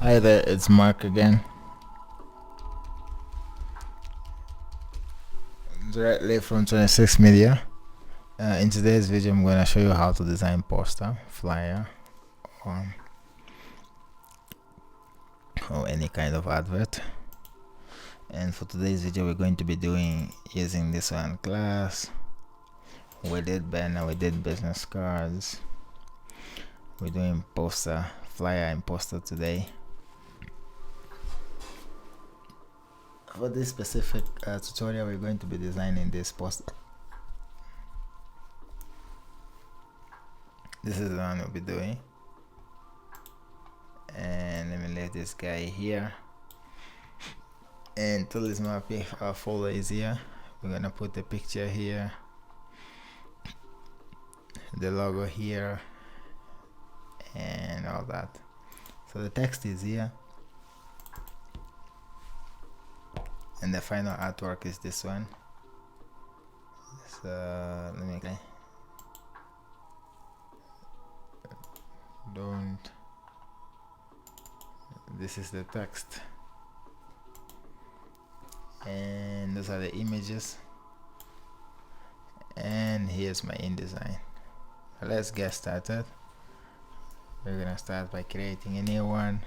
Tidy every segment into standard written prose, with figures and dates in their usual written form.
Hi there, it's Mark again. Directly from 26 Media. In today's video, I'm going to show you how to design poster, flyer, or any kind of advert. And for today's video, we're going to be using this one class. We did banner, we did business cards. We're doing poster, flyer, and poster today. For this specific tutorial, we're going to be designing this poster. This is the one we'll be doing. And let me let this guy here. And tool is mapping, our folder is here. We're gonna put the picture here, the logo here, and all that. So the text is here. And the final artwork is this one. So let me this is the text, and those are the images, and here's my InDesign. Let's get started. We're gonna start by creating a new one.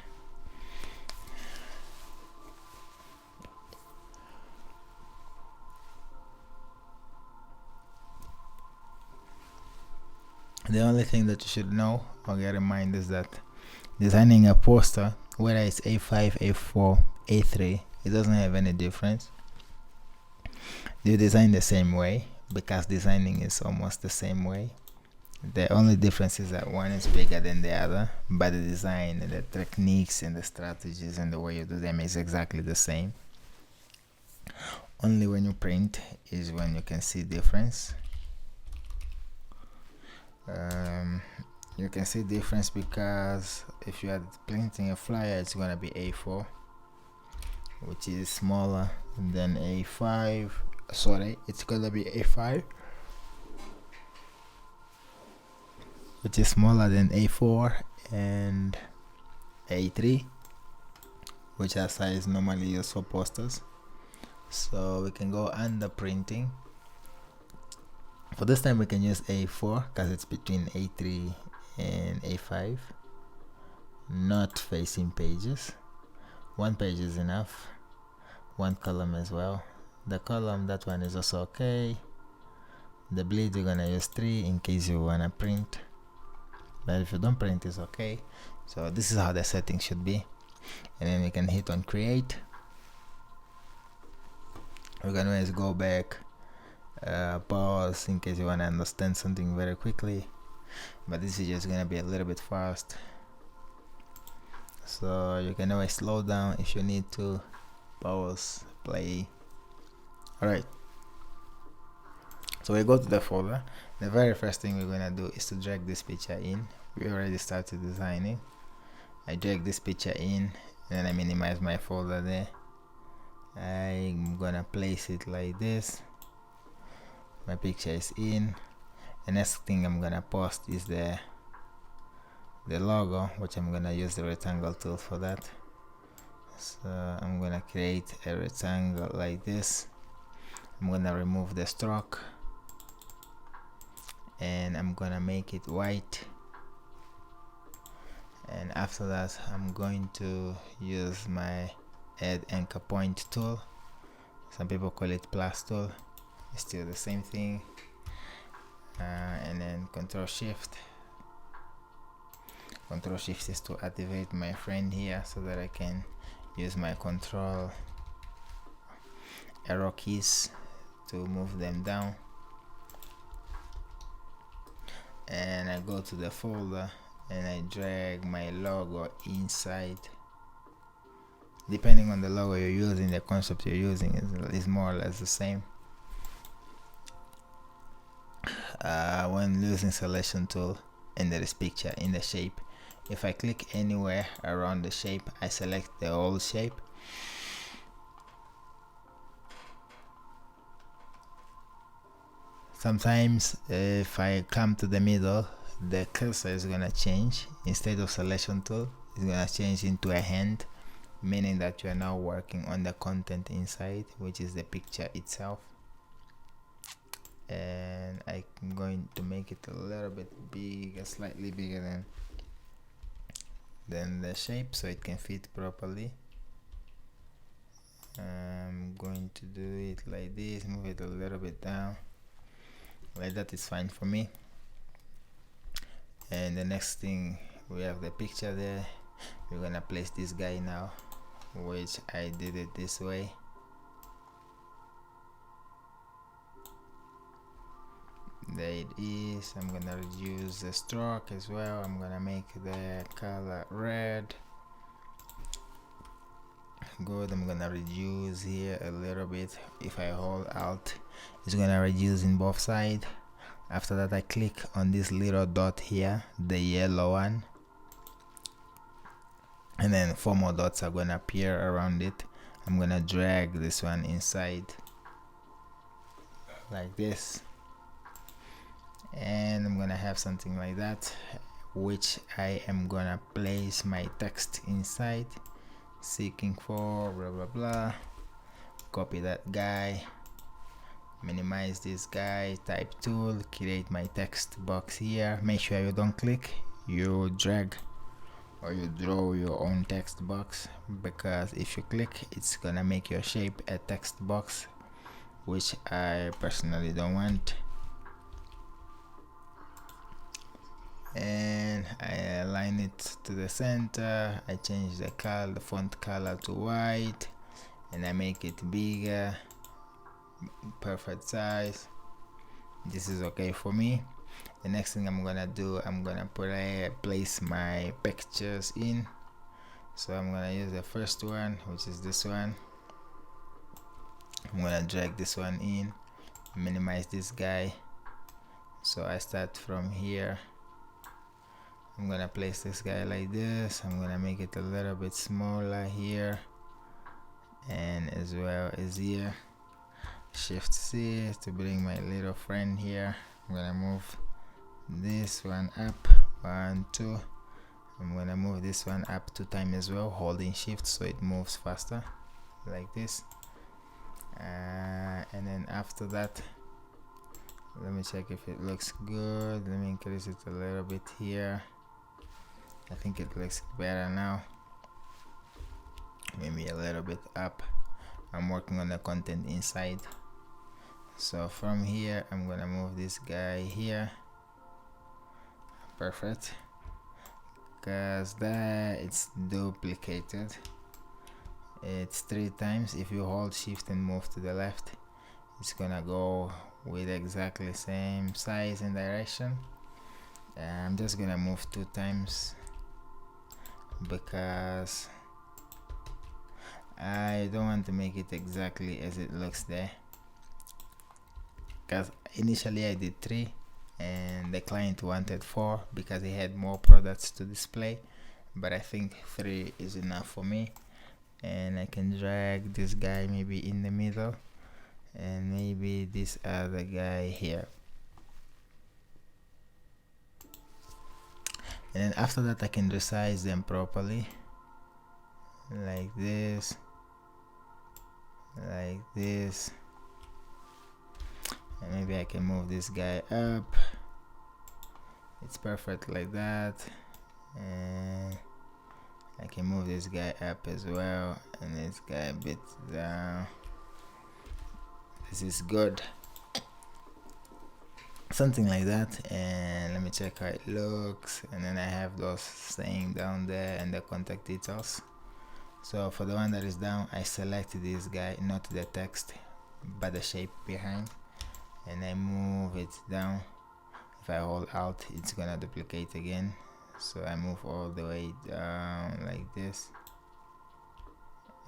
The only thing that you should know or get in mind is that designing a poster, whether it's A5, A4, A3, it doesn't have any difference. You design the same way because designing is almost the same way. The only difference is that one is bigger than the other, but the design and the techniques and the strategies and the way you do them is exactly the same. Only when you print is when you can see difference. You can see difference because if you are printing a flyer, it's gonna be A4, which is smaller than A5. Sorry, it's gonna be A5, which is smaller than A4, and A3, which are size normally used for posters. So we can go under printing. For this time we can use A4 because it's between A3 and A5, not facing pages. One page is enough, one column as well. The column, that one is also okay. The bleed, you're gonna use 3 in case you wanna print, but if you don't print, it's okay. So this is how the setting should be, and then we can hit on create. We're gonna always go back, pause in case you want to understand something very quickly, but this video is going to be a little bit fast, so you can always slow down if you need to, pause, play. Alright, so we go to the folder. The very first thing we're going to do is to drag this picture in. We already started designing. I drag this picture in, and then I minimize my folder there. I'm gonna place it like this. My picture is in. The next thing I'm gonna post is the logo, which I'm gonna use the rectangle tool for that. So I'm gonna create a rectangle like this. I'm gonna remove the stroke, and I'm gonna make it white. And after that, I'm going to use my add anchor point tool. Some people call it plus tool. It's still the same thing. And then Control Shift. Control Shift is to activate my friend here so that I can use my control arrow keys to move them down. And I go to the folder and I drag my logo inside. Depending on the logo you're using, the concept you're using is more or less the same. When using selection tool, and there is picture in the shape, if I click anywhere around the shape, I select the whole shape. Sometimes if I come to the middle, the cursor is gonna change. Instead of selection tool, it's gonna change into a hand, meaning that you are now working on the content inside, which is the picture itself. And I'm going to make it a little bit bigger, slightly bigger than the shape, so it can fit properly. I'm going to do it like this, move it a little bit down, like that is fine for me. And the next thing, we have the picture there. We're gonna place this guy now, which I did it this way. There it is. I'm gonna reduce the stroke as well. I'm gonna make the color red. Good. I'm gonna reduce here a little bit. If I hold Alt, it's gonna reduce in both sides. After that, I click on this little dot here, the yellow one, and then 4 more dots are gonna appear around it. I'm gonna drag this one inside like this, and I'm gonna have something like that, which I am gonna place my text inside. Seeking for blah blah blah. Copy that guy, minimize this guy, type tool, create my text box here. Make sure you don't click, you drag or you draw your own text box, because if you click, it's gonna make your shape a text box, which I personally don't want. And I align it to the center. I change the color, the font color to white, and I make it bigger, perfect size. This is okay for me. The next thing I'm gonna do, I'm gonna place my pictures in. So I'm gonna use the first one, which is this one. I'm gonna drag this one in, minimize this guy. So I start from here. I'm gonna place this guy like this. I'm gonna make it a little bit smaller here, and as well as here. Shift C to bring my little friend here. I'm gonna move this one up, 1, 2. I'm gonna move this one up 2 times as well, holding shift so it moves faster, like this. And then after that, let me check if it looks good. Let me increase it a little bit here. I think it looks better now. Maybe a little bit up. I'm working on the content inside. So from here, I'm gonna move this guy here. Perfect. Because that it's duplicated. It's 3 times. If you hold shift and move to the left, it's gonna go with exactly the same size and direction. I'm just gonna move 2 times because I don't want to make it exactly as it looks there, because initially I did 3 and the client wanted 4 because he had more products to display, but I think 3 is enough for me. And I can drag this guy maybe in the middle, and maybe this other guy here. And then after that, I can resize them properly, like this, like this. And maybe I can move this guy up. It's perfect like that. And I can move this guy up as well, and this guy a bit down. This is good, something like that. And let me check how it looks. And then I have those staying down there and the contact details. So for the one that is down, I select this guy, not the text but the shape behind, and I move it down. If I hold Alt, it's gonna duplicate again, so I move all the way down like this,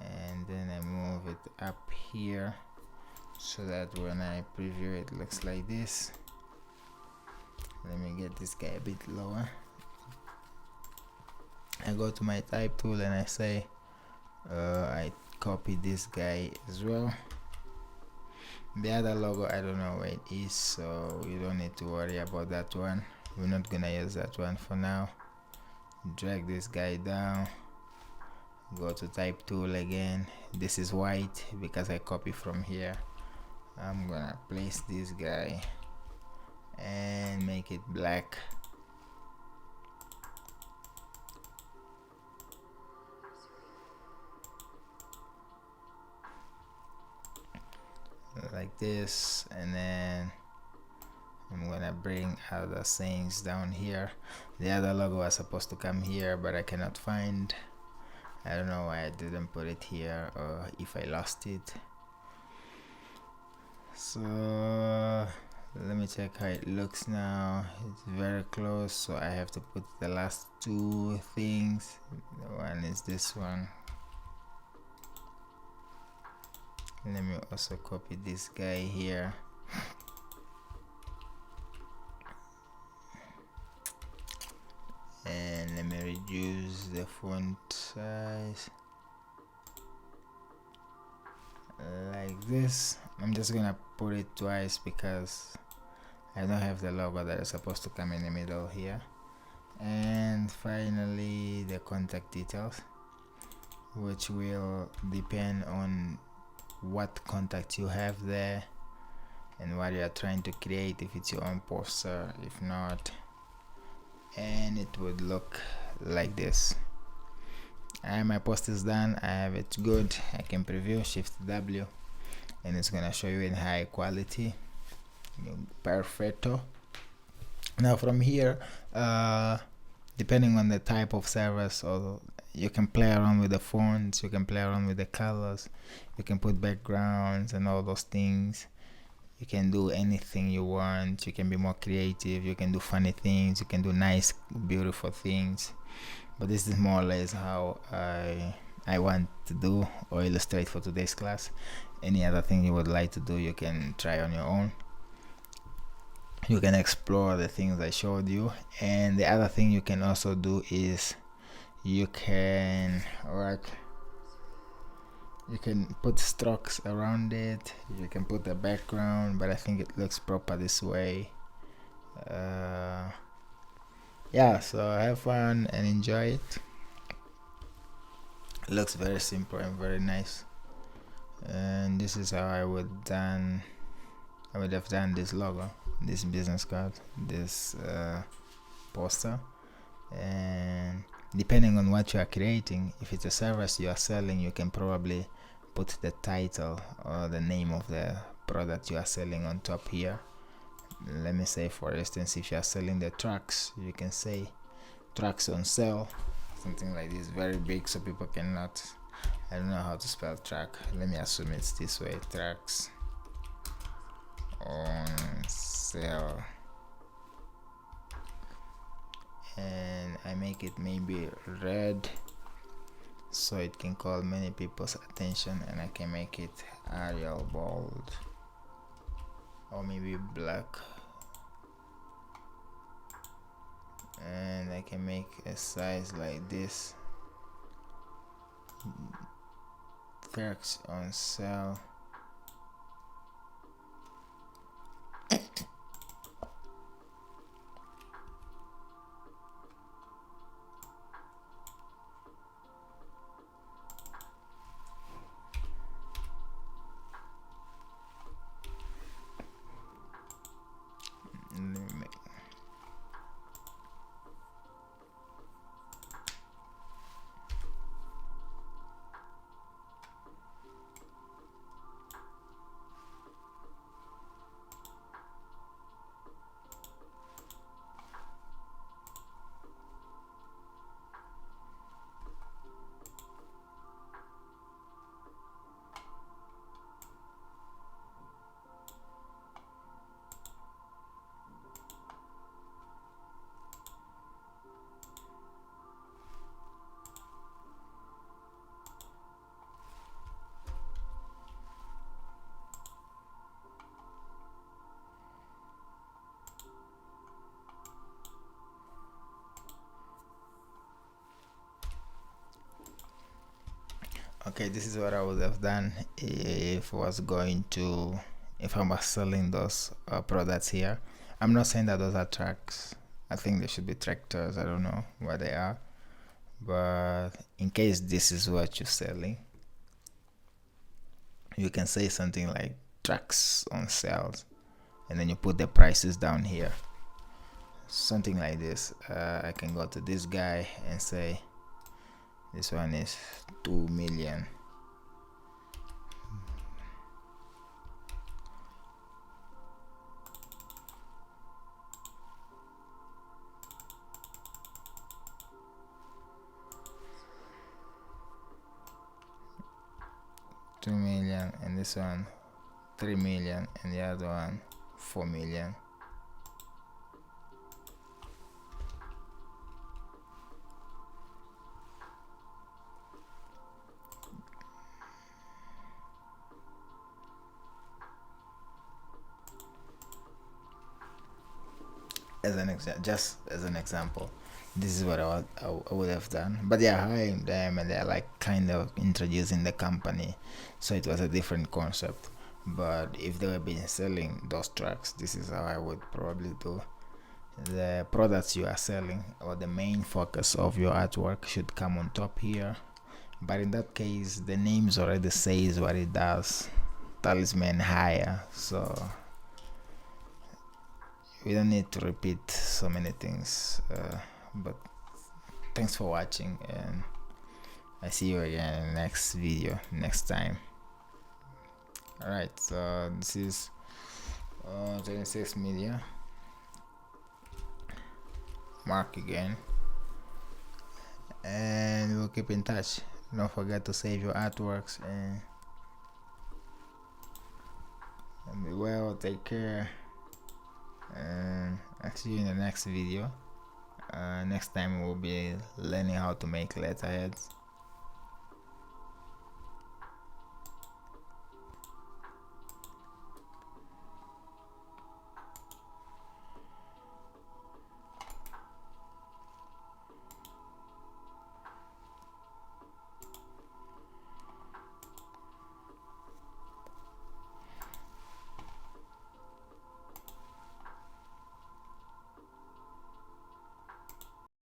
and then I move it up here so that when I preview it looks like this. Let me get this guy a bit lower. I go to my type tool and I say I copy this guy as well. The other logo, I don't know where it is, so you don't need to worry about that one. We're not gonna use that one for now. drag this guy down, go to type tool again. This is white because I copy from here. I'm gonna place this guy and make it black. Like this, and then I'm gonna bring other things down here. The other logo was supposed to come here, but I cannot find. I don't know why I didn't put it here, or if I lost it. So let me check how it looks now. It's very close, so I have to put the last two things. The one is this one. Let me also copy this guy here. And let me reduce the font size like this. I'm just gonna put it twice because I don't have the logo that is supposed to come in the middle here. And finally the contact details, which will depend on what contact you have there and what you are trying to create, if it's your own poster, if not. And it would look like this. My post is done. I have it good. I can preview, shift W, and it's gonna show you in high quality, perfecto. Now from here, depending on the type of service, or you can play around with the fonts, you can play around with the colors, you can put backgrounds and all those things. You can do anything you want. You can be more creative. You can do funny things. You can do nice, beautiful things. But this is more or less how I want to do or illustrate for today's class. Any other thing you would like to do, you can try on your own. You can explore the things I showed you. And the other thing you can also do is you can put strokes around it. You can put a background, but I think it looks proper this way. Yeah, so have fun and enjoy it. It looks very simple and very nice. And this is how I would have done this logo, this business card, this poster. And depending on what you are creating, if it's a service you are selling, you can probably put the title or the name of the product you are selling on top here. Let me say, for instance, if you are selling the trucks, you can say trucks on sale, something like this, very big, so people cannot. I don't know how to spell truck. Let me assume it's this way: trucks on sale. And I make it maybe red so it can call many people's attention, and I can make it Arial bold, or maybe black, and I can make a size like this: trucks on sale. Okay, this is what I would have done if I was selling those products here. I'm not saying that those are trucks. I think they should be tractors. I don't know what they are. but in case this is what you're selling, you can say something like tracks on sales, and then you put the prices down here, something like this. I can go to this guy and say this one is 2 million. $2 million, and this one 3 million, and the other one 4 million. As an just as an example, this is what I would have done. But they're hiring them, and they're like kind of introducing the company, so it was a different concept. But if they were been selling those tracks, this is how I would probably do. The products you are selling, or the main focus of your artwork, should come on top here. But in that case, the names already says what it does. Talisman hire, so we don't need to repeat so many things. But thanks for watching, and I see you again in the next video next time. Alright, so this is 26 media. Mark again, and we'll keep in touch. Don't forget to save your artworks, and be well, take care, and I'll see you in the next video. Next time we'll be learning how to make letterheads.